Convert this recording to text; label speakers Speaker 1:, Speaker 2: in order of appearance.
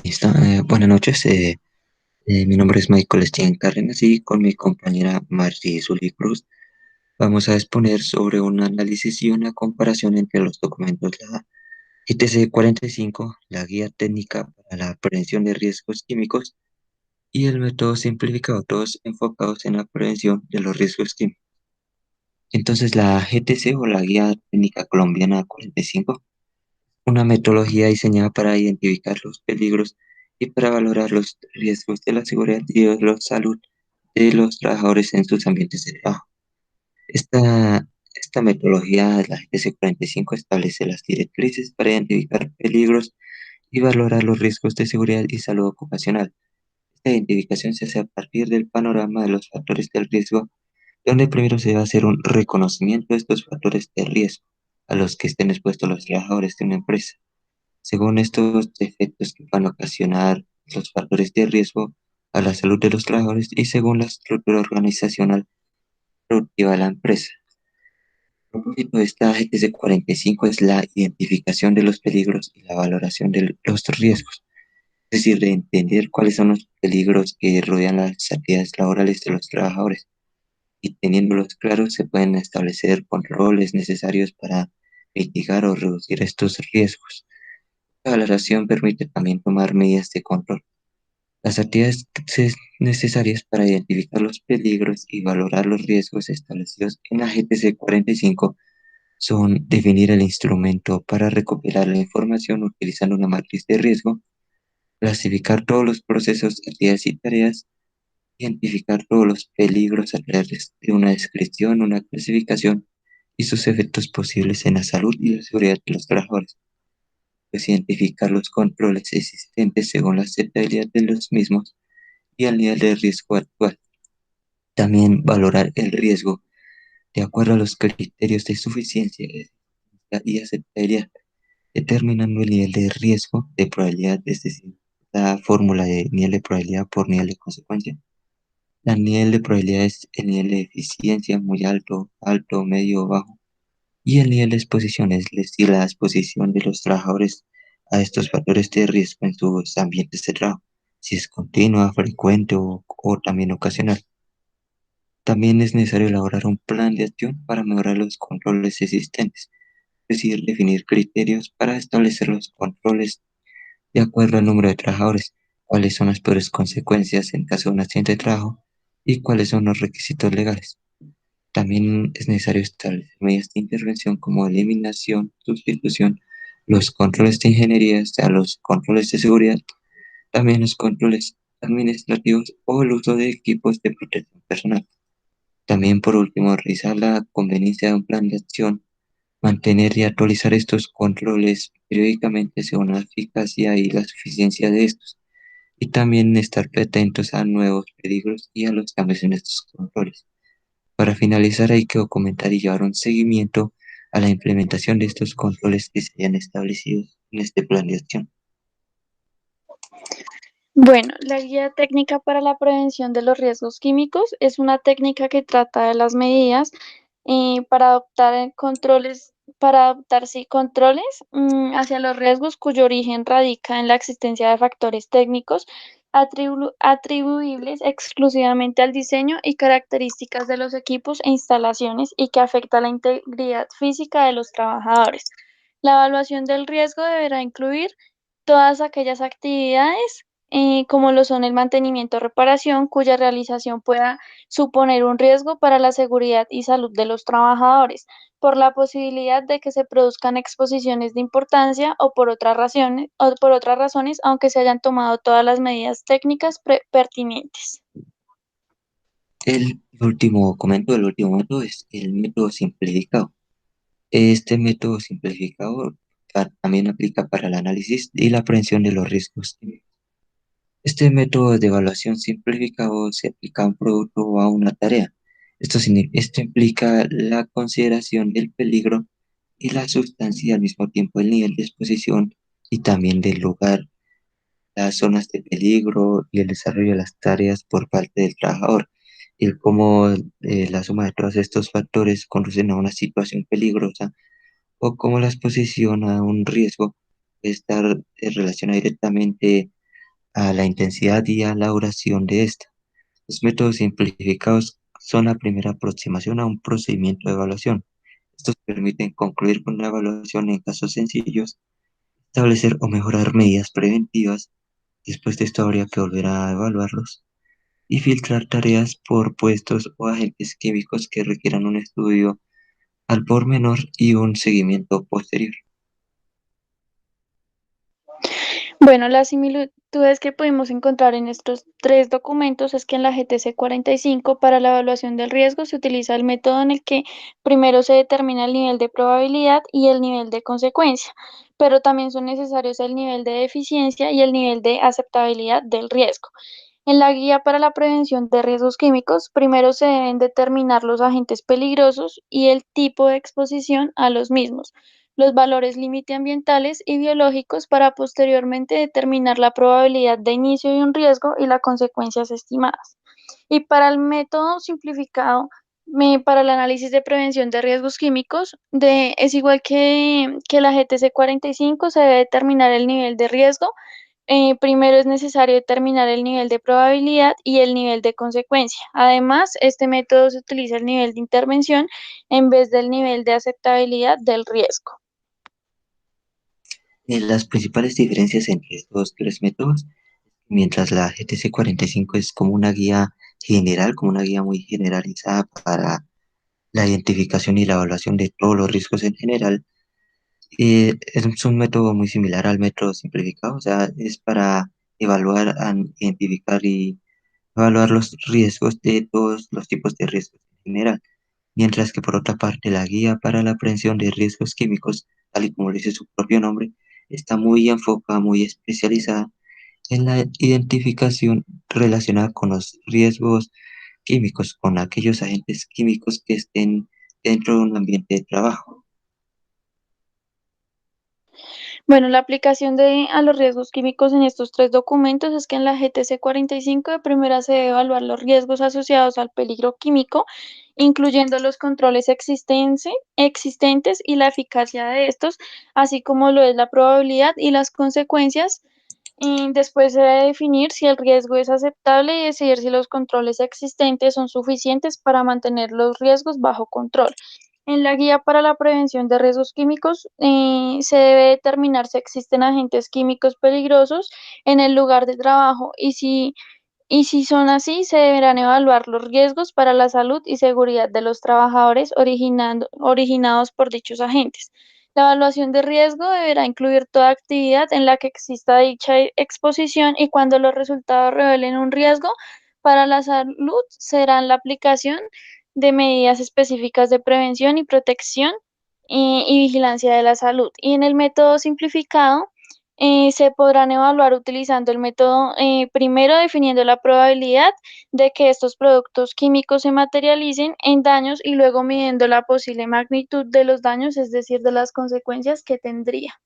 Speaker 1: Listo. Buenas noches. Mi nombre es Michael Steven Cárdenas y con mi compañera Marty Zully Cruz vamos a exponer sobre un análisis y una comparación entre los documentos, la ITC 45, la Guía Técnica para la Prevención de Riesgos Químicos, y el método simplificado, todos enfocados en la prevención de los riesgos químicos. Entonces, la GTC o la Guía Técnica Colombiana 45, una metodología diseñada para identificar los peligros y para valorar los riesgos de la seguridad y de la salud de los trabajadores en sus ambientes de trabajo. Esta metodología, la GTC 45, establece las directrices para identificar peligros y valorar los riesgos de seguridad y salud ocupacional. Esta identificación se hace a partir del panorama de los factores del riesgo, donde primero se debe hacer un reconocimiento de estos factores de riesgo a los que estén expuestos los trabajadores de una empresa. Según estos efectos que van a ocasionar los factores de riesgo a la salud de los trabajadores y según la estructura organizacional productiva de la empresa. El propósito de esta GTC 45 es la identificación de los peligros y la valoración de los riesgos, es decir, de entender cuáles son los peligros que rodean las actividades laborales de los trabajadores. Y teniéndolos claros, se pueden establecer controles necesarios para mitigar o reducir estos riesgos. La valoración permite también tomar medidas de control. Las actividades necesarias para identificar los peligros y valorar los riesgos establecidos en la GTC 45 son definir el instrumento para recopilar la información utilizando una matriz de riesgo, clasificar todos los procesos, actividades y tareas, identificar todos los peligros a través de una descripción, una clasificación y sus efectos posibles en la salud y la seguridad de los trabajadores. Pues identificar los controles existentes según la aceptabilidad de los mismos y el nivel de riesgo actual. También valorar el riesgo de acuerdo a los criterios de suficiencia y aceptabilidad, determinando el nivel de riesgo de probabilidad, es decir, la fórmula de nivel de probabilidad por nivel de consecuencia. El nivel de probabilidad es el nivel de eficiencia muy alto, alto, medio o bajo, y el nivel de exposición, es decir, la exposición de los trabajadores a estos factores de riesgo en sus ambientes de trabajo, si es continua, frecuente o también ocasional. También es necesario elaborar un plan de acción para mejorar los controles existentes, es decir, definir criterios para establecer los controles de acuerdo al número de trabajadores, cuáles son las peores consecuencias en caso de un accidente de trabajo y cuáles son los requisitos legales. También es necesario establecer medidas de intervención como eliminación, sustitución, los controles de ingeniería, o sea, los controles de seguridad, también los controles administrativos o el uso de equipos de protección personal. También, por último, revisar la conveniencia de un plan de acción, mantener y actualizar estos controles periódicamente según la eficacia y la suficiencia de estos, y también estar atentos a nuevos peligros y a los cambios en estos controles. Para finalizar, hay que documentar y llevar un seguimiento a la implementación de estos controles que se hayan establecido en este plan de acción.
Speaker 2: Bueno, la guía técnica para la prevención de los riesgos químicos es una técnica que trata de las medidas para adoptar controles hacia los riesgos cuyo origen radica en la existencia de factores técnicos atribuibles exclusivamente al diseño y características de los equipos e instalaciones y que afecta la integridad física de los trabajadores. La evaluación del riesgo deberá incluir todas aquellas actividades como lo son el mantenimiento o reparación, cuya realización pueda suponer un riesgo para la seguridad y salud de los trabajadores, por la posibilidad de que se produzcan exposiciones de importancia o por otras razones, aunque se hayan tomado todas las medidas técnicas pertinentes.
Speaker 1: El último método es el método simplificado. Este método simplificado también aplica para el análisis y la prevención de los riesgos químicos. Este método de evaluación simplificado se aplica a un producto o a una tarea. Esto implica la consideración del peligro y la sustancia y al mismo tiempo el nivel de exposición y también del lugar, las zonas de peligro y el desarrollo de las tareas por parte del trabajador. Y cómo la suma de todos estos factores conducen a una situación peligrosa o cómo la exposición a un riesgo puede estar relacionada directamente a la intensidad y a la duración de esta. Los métodos simplificados son la primera aproximación a un procedimiento de evaluación. Estos permiten concluir con una evaluación en casos sencillos, establecer o mejorar medidas preventivas. Después de esto habría que volver a evaluarlos y filtrar tareas por puestos o agentes químicos que requieran un estudio al por menor y un seguimiento posterior.
Speaker 2: Bueno, las similitudes que pudimos encontrar en estos tres documentos es que en la GTC 45 para la evaluación del riesgo se utiliza el método en el que primero se determina el nivel de probabilidad y el nivel de consecuencia, pero también son necesarios el nivel de eficiencia y el nivel de aceptabilidad del riesgo. En la guía para la prevención de riesgos químicos, primero se deben determinar los agentes peligrosos y el tipo de exposición a los mismos, los valores límite ambientales y biológicos para posteriormente determinar la probabilidad de inicio de un riesgo y las consecuencias estimadas. Y para el método simplificado, para el análisis de prevención de riesgos químicos, es igual que la GTC 45, se debe determinar el nivel de riesgo. Primero es necesario determinar el nivel de probabilidad y el nivel de consecuencia. Además, este método se utiliza el nivel de intervención en vez del nivel de aceptabilidad del riesgo.
Speaker 1: Las principales diferencias entre estos tres métodos, mientras la GTC 45 es como una guía general, como una guía muy generalizada para la identificación y la evaluación de todos los riesgos en general, es un método muy similar al método simplificado, o sea, es para evaluar, identificar y evaluar los riesgos de todos los tipos de riesgos en general. Mientras que por otra parte la guía para la prevención de riesgos químicos, tal y como lo dice su propio nombre, está muy enfocada, muy especializada en la identificación relacionada con los riesgos químicos, con aquellos agentes químicos que estén dentro de un ambiente de trabajo.
Speaker 2: Bueno, la aplicación a los riesgos químicos en estos tres documentos es que en la GTC 45 de primera se debe evaluar los riesgos asociados al peligro químico, incluyendo los controles existentes y la eficacia de estos, así como lo es la probabilidad y las consecuencias. Y después se debe definir si el riesgo es aceptable y decidir si los controles existentes son suficientes para mantener los riesgos bajo control. En la guía para la prevención de riesgos químicos, se debe determinar si existen agentes químicos peligrosos en el lugar de trabajo y si son así, se deberán evaluar los riesgos para la salud y seguridad de los trabajadores originados por dichos agentes. La evaluación de riesgo deberá incluir toda actividad en la que exista dicha exposición y cuando los resultados revelen un riesgo para la salud, será la aplicación de medidas específicas de prevención y protección y vigilancia de la salud. Y en el método simplificado, se podrán evaluar utilizando el método, primero definiendo la probabilidad de que estos productos químicos se materialicen en daños y luego midiendo la posible magnitud de los daños, es decir, de las consecuencias que tendría.